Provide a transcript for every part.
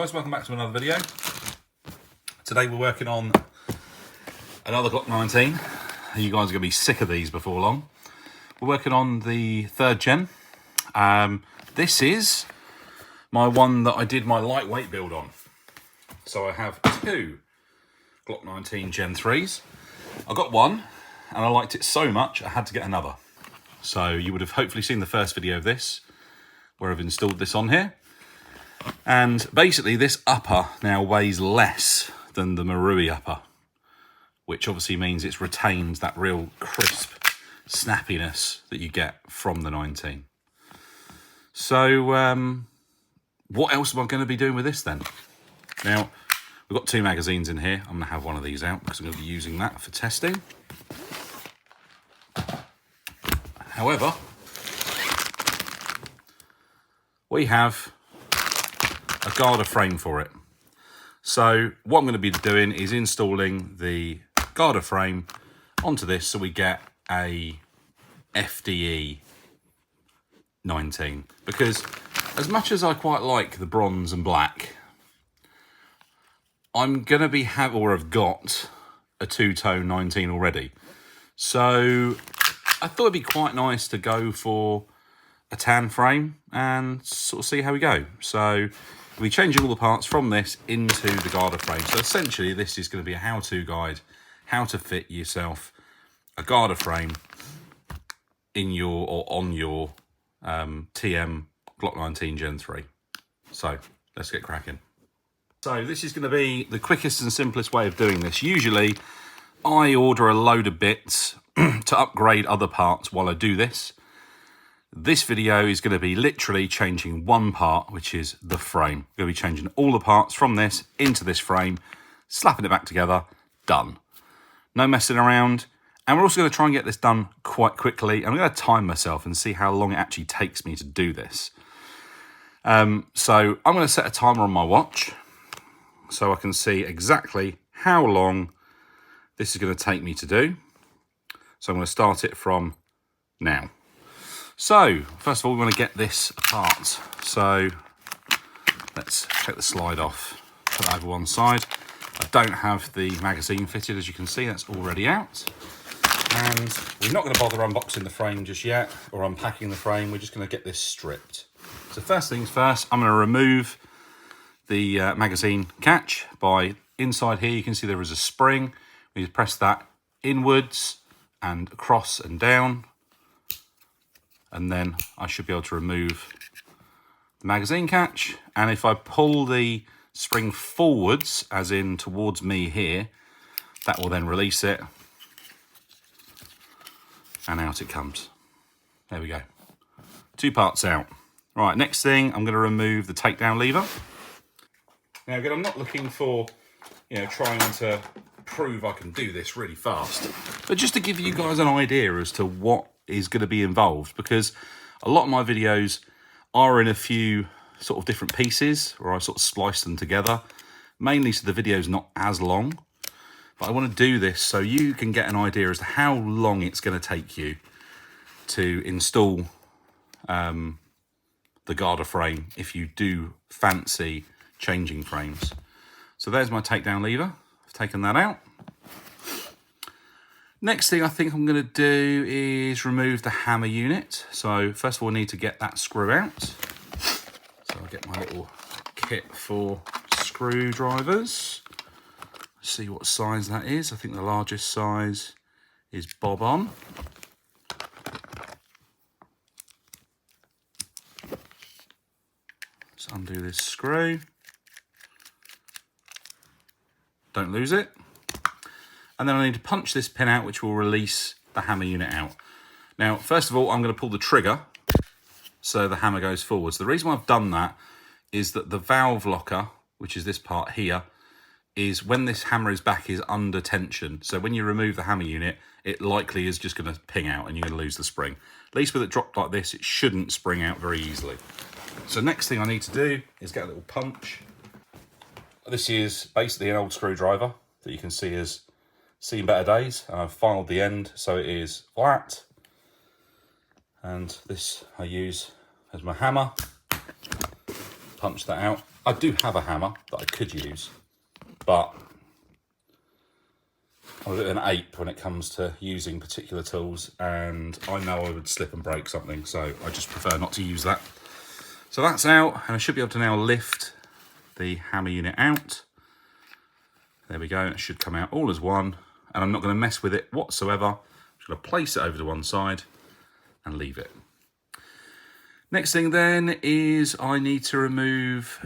Guys, welcome back to another video. Today we're working on another Glock 19. You guys are going to be sick of these before long. We're working on the 3rd gen. This is my one that I did my lightweight build on. So I have two Glock 19 Gen 3s. I got one and I liked it so much I had to get another. So you would have hopefully seen the first video of this where I've installed this on here. And basically this upper now weighs less than the Marui upper, which obviously means it's retained that real crisp snappiness that you get from the 19. So what else am I going to be doing with this then? Now, we've got 2 magazines in here. I'm going to have one of these out because I'm going to be using that for testing. However, we have a garter frame for it. So what I'm going to be doing is installing the garter frame onto this so we get a FDE 19. Because as much as I quite like the bronze and black, I'm going to be have got a 2-tone 19 already. So I thought it'd be quite nice to go for a tan frame and sort of see how we go. So we'll be changing all the parts from this into the garter frame. So essentially this is going to be a how-to guide, how to fit yourself a garter frame in your or on your TM Glock 19 Gen 3. So let's get cracking. So this is going to be the quickest and simplest way of doing this. Usually I order a load of bits to upgrade other parts while I do this. This video is going to be literally changing one part, which is the frame. We're going to be changing all the parts from this into this frame, slapping it back together, done. No messing around. And we're also going to try and get this done quite quickly. I'm going to time myself and see how long it actually takes me to do this. So I'm going to set a timer on my watch so I can see exactly how long this is going to take me to do. So I'm going to start it from now. So, first of all, we want to get this apart. So, let's take the slide off, put that over one side. I don't have the magazine fitted, as you can see, that's already out. And we're not going to bother unboxing the frame just yet, or unpacking the frame, we're just going to get this stripped. So first things first, I'm going to remove the magazine catch by inside here. You can see there is a spring. We just press that inwards and across and down. And then I should be able to remove the magazine catch. And if I pull the spring forwards, as in towards me here, that will then release it. And out it comes. There we go. 2 parts out. Right, next thing, I'm going to remove the takedown lever. Now again, I'm not looking for, trying to prove I can do this really fast. But just to give you guys an idea as to what is going to be involved, because a lot of my videos are in a few sort of different pieces where I sort of splice them together, mainly so the video's not as long. But I want to do this so you can get an idea as to how long it's going to take you to install the garter frame if you do fancy changing frames. So there's my takedown lever. I've taken that out. Next thing I think I'm going to do is remove the hammer unit. So first of all, I need to get that screw out. So I'll get my little kit for screwdrivers. Let's see what size that is. I think the largest size is bob on. Let's undo this screw. Don't lose it. And then I need to punch this pin out, which will release the hammer unit out. Now, first of all, I'm going to pull the trigger so the hammer goes forwards. The reason why I've done that is that the valve locker, which is this part here, is when this hammer is back is under tension. So when you remove the hammer unit, it likely is just going to ping out and you're going to lose the spring. At least with it dropped like this, it shouldn't spring out very easily. So next thing I need to do is get a little punch. This is basically an old screwdriver that you can see is seen better days. I've filed the end so it is flat, and this I use as my hammer. punch that out. I do have a hammer that I could use, but I'm a bit of an ape when it comes to using particular tools, and I know I would slip and break something, so I just prefer not to use that. So that's out, and I should be able to now lift the hammer unit out. There we go, it should come out all as one, and I'm not going to mess with it whatsoever. I'm just going to place it over to one side and leave it. Next thing then is I need to remove,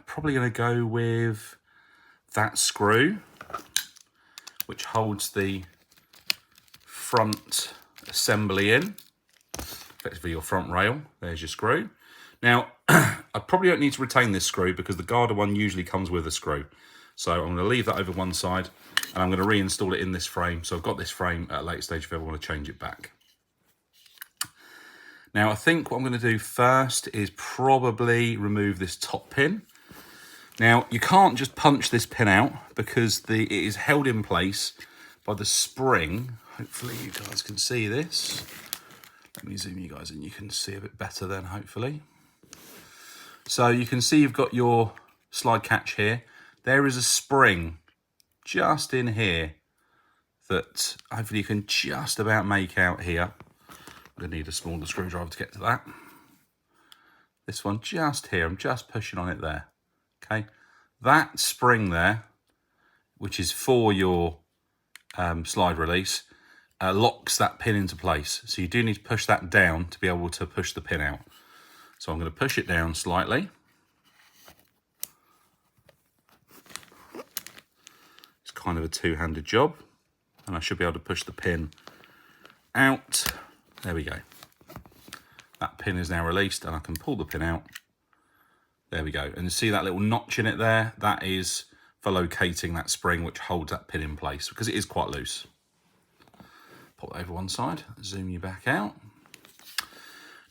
probably going to go with that screw, which holds the front assembly in, effectively your front rail. There's your screw. Now, I probably don't need to retain this screw because the Garda one usually comes with a screw. So I'm going to leave that over one side and I'm going to reinstall it in this frame. So I've got this frame at a later stage if I ever want to change it back. Now, I think what I'm going to do first is probably remove this top pin. Now, you can't just punch this pin out because it is held in place by the spring. Hopefully you guys can see this. Let me zoom you guys in. You can see a bit better then, hopefully. So you can see you've got your slide catch here. There is a spring just in here that hopefully you can just about make out here. I'm going to need a smaller screwdriver to get to that. This one just here, I'm just pushing on it there. Okay, that spring there, which is for your slide release, locks that pin into place. So you do need to push that down to be able to push the pin out. So I'm going to push it down slightly. It's kind of a two-handed job. And I should be able to push the pin out. There we go. That pin is now released and I can pull the pin out. There we go. And you see that little notch in it there? That is for locating that spring which holds that pin in place because it is quite loose. Pop that over one side, zoom you back out.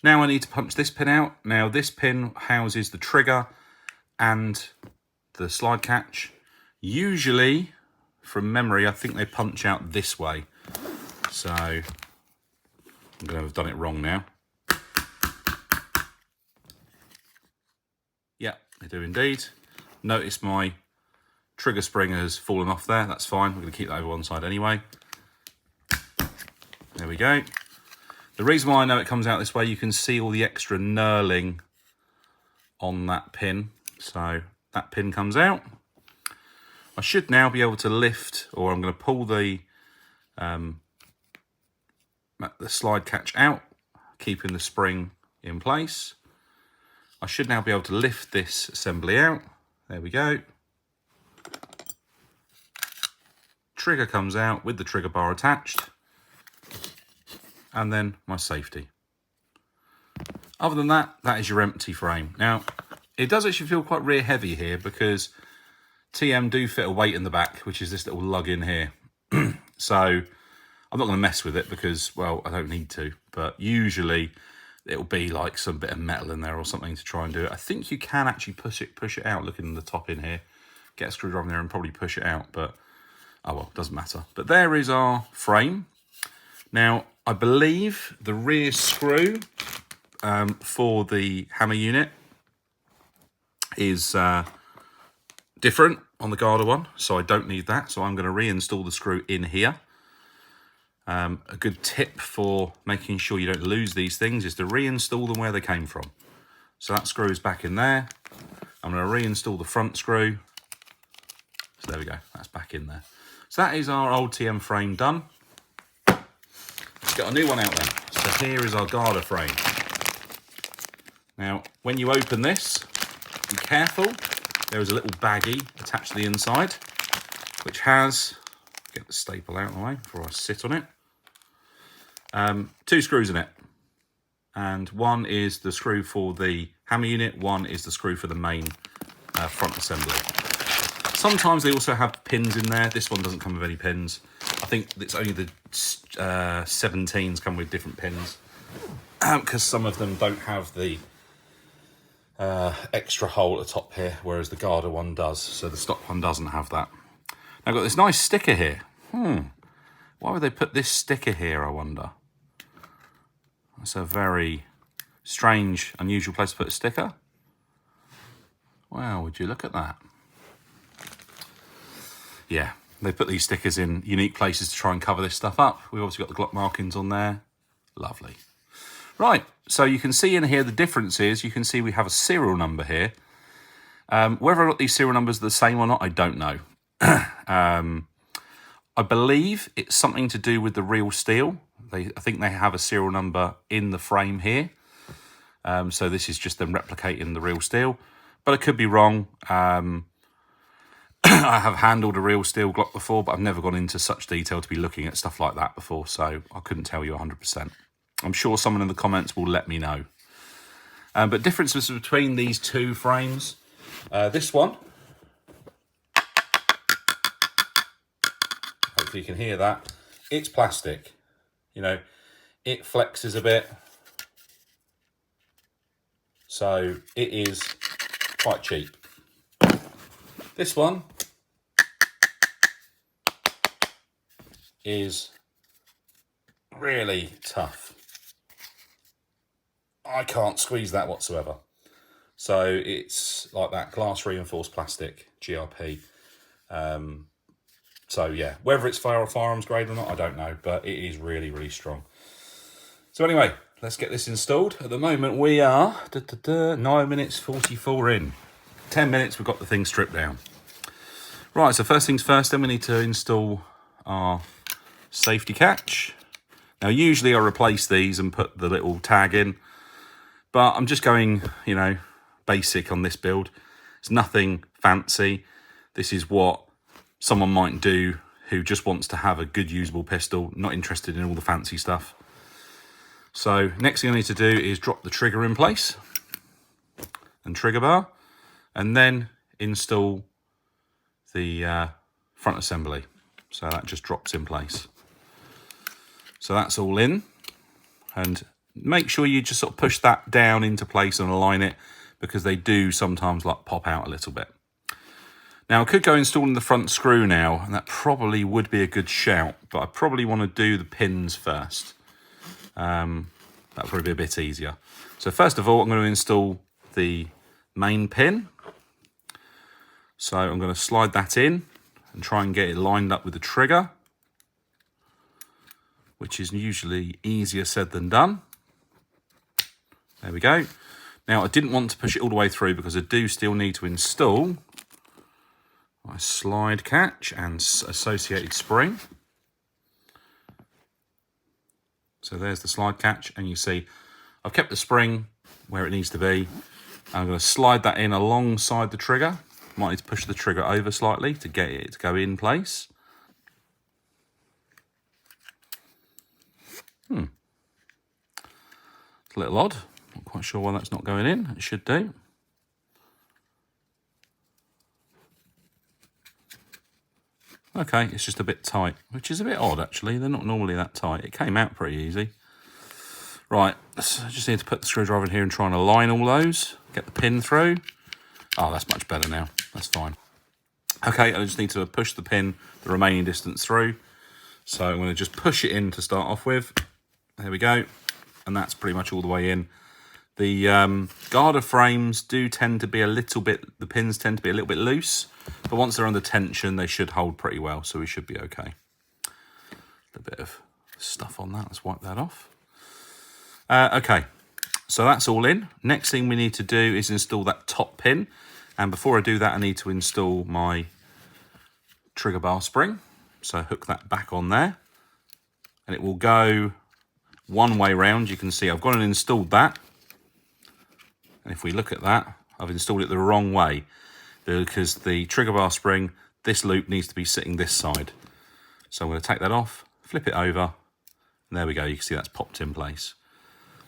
Now I need to punch this pin out. Now this pin houses the trigger and the slide catch. Usually, from memory, I think they punch out this way. So I'm going to have done it wrong now. Yeah, they do indeed. Notice my trigger spring has fallen off there. That's fine. We're going to keep that over one side anyway. There we go. The reason why I know it comes out this way, you can see all the extra knurling on that pin. So that pin comes out. I should now be able to lift, or I'm going to pull the slide catch out, keeping the spring in place. I should now be able to lift this assembly out. There we go. Trigger comes out with the trigger bar attached. And then my safety. Other than that, that is your empty frame. Now, it does actually feel quite rear heavy here because TM do fit a weight in the back, which is this little lug in here. So I'm not going to mess with it because, well, I don't need to. But usually it'll be like some bit of metal in there or something to try and do it. I think you can actually push it out, looking in the top in here. Get a screwdriver in there and probably push it out, but oh well, doesn't matter. But there is our frame. Now, I believe the rear screw for the hammer unit is different on the Garda one, so I don't need that. So I'm going to reinstall the screw in here. A good tip for making sure you don't lose these things is to reinstall them where they came from. So that screw is back in there. I'm going to reinstall the front screw. So there we go, that's back in there. So that is our old TM frame done. Let's get a new one out then. So here is our Garda frame. Now, when you open this, be careful. There is a little baggie attached to the inside, which has, get the staple out of the way before I sit on it, 2 screws in it. And one is the screw for the hammer unit, one is the screw for the main front assembly. Sometimes they also have pins in there. This one doesn't come with any pins. I think it's only the 17s come with different pins because some of them don't have the extra hole at the top here, whereas the Garda one does. So the stock one doesn't have that. Now I've got this nice sticker here. Why would they put this sticker here, I wonder? That's a very strange, unusual place to put a sticker. Wow, would you look at that? Yeah, they put these stickers in unique places to try and cover this stuff up. We've obviously got the Glock markings on there. Lovely. Right, so you can see in here the difference is, you can see we have a serial number here. Whether or not these serial numbers are the same or not, I don't know. I believe it's something to do with the real steel. I think they have a serial number in the frame here. So this is just them replicating the real steel. But I could be wrong. I have handled a real steel Glock before, but I've never gone into such detail to be looking at stuff like that before, so I couldn't tell you 100%. I'm sure someone in the comments will let me know. But differences between these two frames. This one, hopefully you can hear that, it's plastic. You know, it flexes a bit, so it is quite cheap. This one is really tough. I can't squeeze that whatsoever. So it's like that glass reinforced plastic, GRP. So yeah, whether it's firearms grade or not, I don't know, but it is really, really strong. So anyway, let's get this installed. At the moment we are 9 minutes 44 in. 10 minutes, we've got the thing stripped down. Right, so first things first, then we need to install our safety catch. Now, usually I replace these and put the little tag in, but I'm just going, you know, basic on this build. It's nothing fancy. This is what someone might do who just wants to have a good usable pistol, not interested in all the fancy stuff. So next thing I need to do is drop the trigger in place and trigger bar, and then install the front assembly. So that just drops in place. So that's all in, and make sure you just sort of push that down into place and align it, because they do sometimes like pop out a little bit. Now I could go installing the front screw now, and that probably would be a good shout, but I probably want to do the pins first. That'll probably be a bit easier. So first of all, I'm going to install the main pin. So I'm going to slide that in and try and get it lined up with the trigger, which is usually easier said than done. There we go. Now I didn't want to push it all the way through because I do still need to install my slide catch and associated spring. So there's the slide catch, and you see I've kept the spring where it needs to be. I'm going to slide that in alongside the trigger. Might need to push the trigger over slightly to get it to go in place. It's a little odd. Not quite sure why that's not going in. It should do. Okay, it's just a bit tight, which is a bit odd actually. They're not normally that tight. It came out pretty easy. Right, so I just need to put the screwdriver in here and try and align all those. Get the pin through. Oh, that's much better now. That's fine. Okay, I just need to push the pin the remaining distance through. So I'm going to just push it in to start off with. There we go. And that's pretty much all the way in. The garter frames do tend to be a little bit, the pins tend to be a little bit loose, but once they're under tension, they should hold pretty well, so we should be okay. A bit of stuff on that, let's wipe that off. Okay, so that's all in. Next thing we need to do is install that top pin, and before I do that, I need to install my trigger bar spring. So hook that back on there, and it will go one way round. You can see I've gone and installed that. And if we look at that, I've installed it the wrong way, because the trigger bar spring, this loop needs to be sitting this side. So I'm going to take that off, flip it over, and there we go. You can see that's popped in place.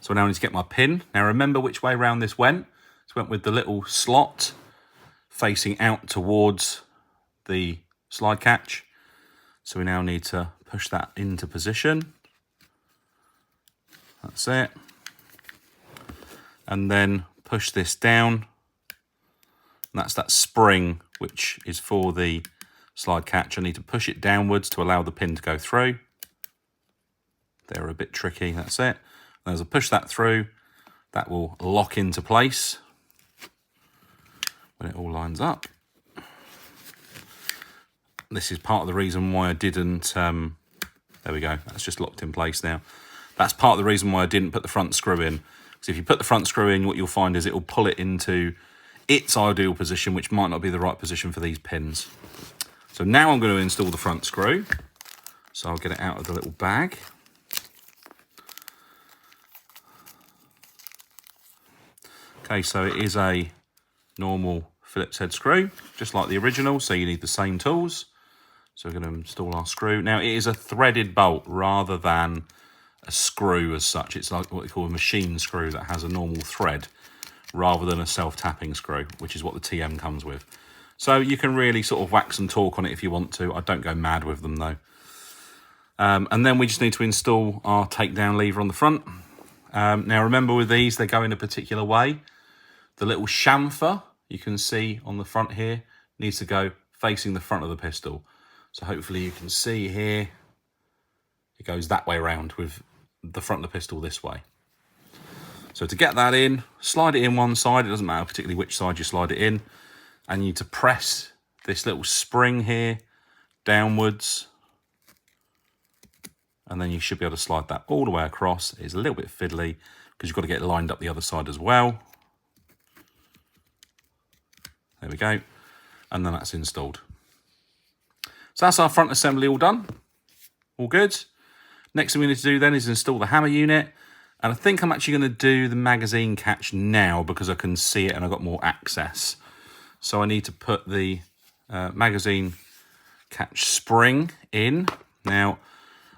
So now I need to get my pin. Now remember which way round this went. It went with the little slot facing out towards the slide catch. So we now need to push that into position. That's it. And then push this down. And that's that spring, which is for the slide catch. I need to push it downwards to allow the pin to go through. They're a bit tricky, that's it. And as I push that through, that will lock into place. when it all lines up. This is part of the reason why I didn't, there we go, that's just locked in place now. That's part of the reason why I didn't put the front screw in. Because if you put the front screw in, what you'll find is it will pull it into its ideal position, which might not be the right position for these pins. So now I'm going to install the front screw. So I'll get it out of the little bag. Okay, so it is a normal Phillips head screw, just like the original, so you need the same tools. So we're going to install our screw. Now, it is a threaded bolt rather than a screw as such. It's like what they call a machine screw that has a normal thread rather than a self-tapping screw, which is what the TM comes with. So you can really sort of wax and torque on it if you want to. I don't go mad with them though. And then we just need to install our takedown lever on the front. Now remember with these, they go in a particular way. The little chamfer you can see on the front here needs to go facing the front of the pistol. So hopefully you can see here, it goes that way around with the front of the pistol this way. So to get that in, slide it in one side. It doesn't matter particularly which side you slide it in. And you need to press this little spring here downwards. And then you should be able to slide that all the way across. It's a little bit fiddly because you've got to get it lined up the other side as well. There we go. And then that's installed. So that's our front assembly all done. All good. Next thing we need to do then is install the hammer unit. And I think I'm actually going to do the magazine catch now because I can see it and I've got more access. So I need to put the magazine catch spring in. Now,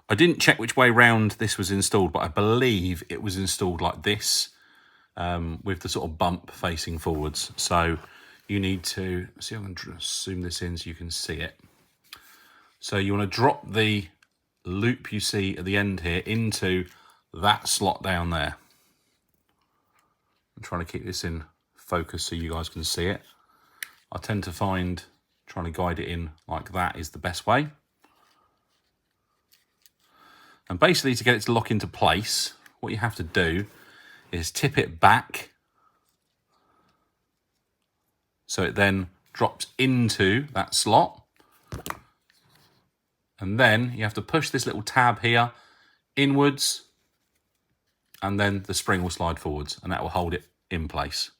I didn't check which way round this was installed, but I believe it was installed like this with the sort of bump facing forwards. So you need to, see, I'm going to zoom this in so you can see it. So you want to drop the loop you see at the end here into that slot down there. I'm trying to keep this in focus so you guys can see it. I tend to find trying to guide it in like that is the best way. And basically to get it to lock into place, what you have to do is tip it back so it then drops into that slot. And then you have to push this little tab here inwards, and then the spring will slide forwards and that will hold it in place.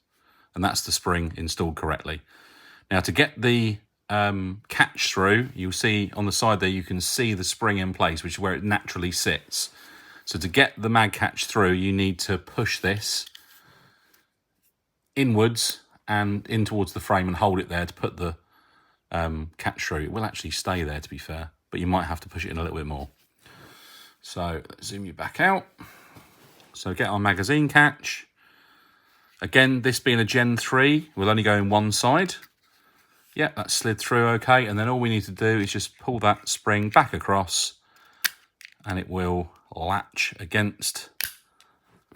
And that's the spring installed correctly. Now to get the catch through, you'll see on the side there, you can see the spring in place, which is where it naturally sits. So to get the mag catch through, you need to push this inwards and in towards the frame and hold it there to put the catch through. It will actually stay there, to be fair, but you might have to push it in a little bit more. So let's zoom you back out. So get our magazine catch. Again, this being a Gen 3, we'll only go in one side. Yeah, that slid through okay. And then all we need to do is just pull that spring back across and it will latch against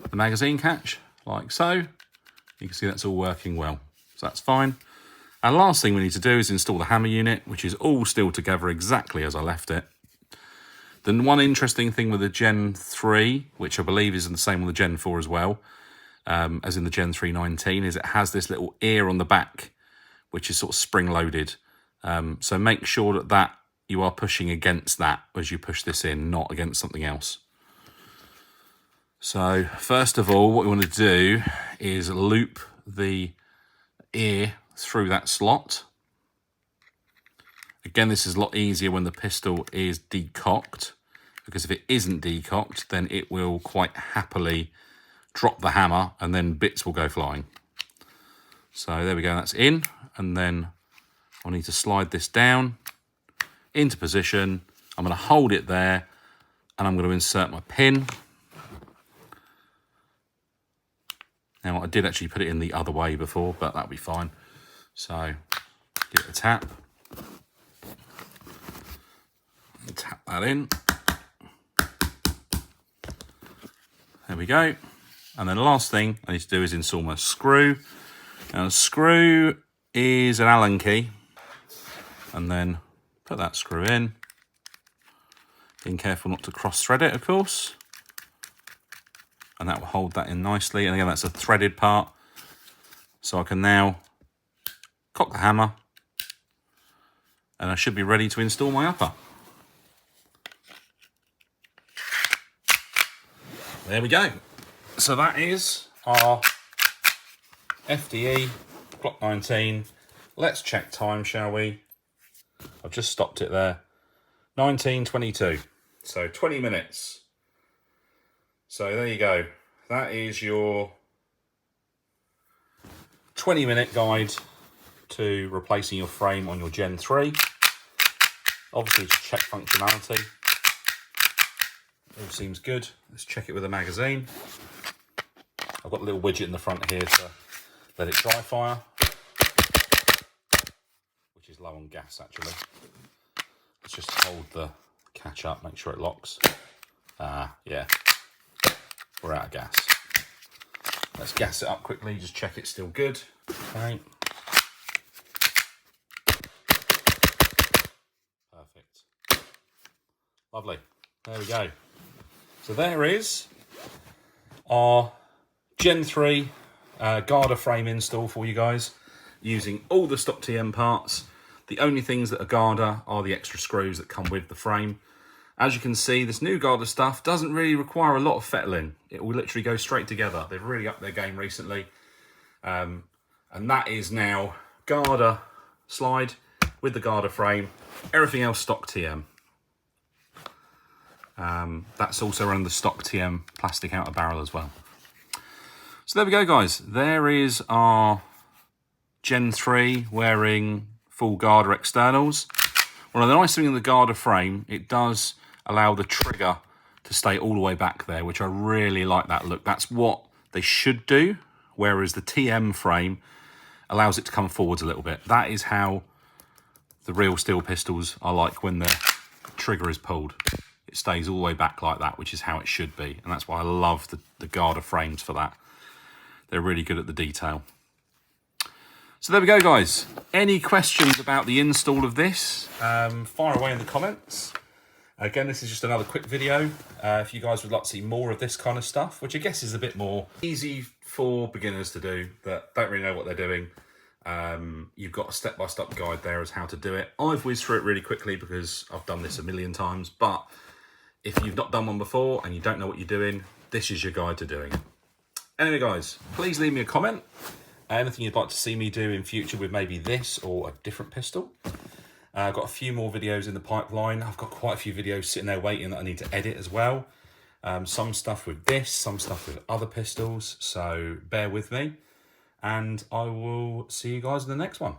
the magazine catch like so. You can see that's all working well. So that's fine. And last thing we need to do is install the hammer unit, which is all still together exactly as I left it. Then one interesting thing with the Gen 3, which I believe is the same on the Gen 4 as well, as in the Gen 3 19, is it has this little ear on the back, which is sort of spring-loaded. So make sure that you are pushing against that as you push this in, not against something else. So first of all, what we want to do is loop the ear through that slot. Again, this is a lot easier when the pistol is decocked, because if it isn't decocked, then it will quite happily drop the hammer and then bits will go flying. So there we go, that's in. And then I'll need to slide this down into position. I'm going to hold it there and I'm going to insert my pin. Now I did actually put it in the other way before, but that'll be fine. So give it a tap. And tap that in. There we go. And then the last thing I need to do is install my screw. Now the screw is an Allen key, and then put that screw in. Being careful not to cross thread it, of course. And that will hold that in nicely. And again, that's a threaded part. So I can now cock the hammer, and I should be ready to install my upper. There we go. So that is our FDE Glock 19. Let's check time, shall we? I've just stopped it there. 19:22. So 20 minutes. So there you go. That is your 20-minute guide to replacing your frame on your Gen 3. Obviously, to check functionality. All seems good. Let's check it with a magazine. I've got a little widget in the front here to let it dry fire, which is low on gas actually. Let's just hold the catch up, make sure it locks. Yeah, we're out of gas. Let's gas it up quickly, just check it's still good. Okay. Perfect. Lovely. There we go. So there is our Gen 3 Garda frame install for you guys, using all the stock TM parts. The only things that are Garda are the extra screws that come with the frame. As you can see, this new Garda stuff doesn't really require a lot of fettling. It will literally go straight together. They've really upped their game recently. And that is now Garda slide with the Garda frame. Everything else stock TM. That's also running the stock TM plastic outer barrel as well. So there we go, guys. There is our Gen 3 wearing full Garda externals. Well, the nice thing in the Garda frame, it does allow the trigger to stay all the way back there, which I really like that look. That's what they should do, whereas the TM frame allows it to come forwards a little bit. That is how the real steel pistols are like when the trigger is pulled. It stays all the way back like that, which is how it should be. And that's why I love the Garda frames for that. They're really good at the detail. So there we go, guys. Any questions about the install of this, fire away in the comments. Again, this is just another quick video. If you guys would like to see more of this kind of stuff, which I guess is a bit more easy for beginners to do that don't really know what they're doing, you've got a step-by-step guide there as how to do it. I've whizzed through it really quickly because I've done this a million times, but if you've not done one before and you don't know what you're doing, this is your guide to doing it. Anyway, guys, please leave me a comment. Anything you'd like to see me do in future with maybe this or a different pistol. I've got a few more videos in the pipeline. I've got quite a few videos sitting there waiting that I need to edit as well. Some stuff with this, some stuff with other pistols. So bear with me. And I will see you guys in the next one.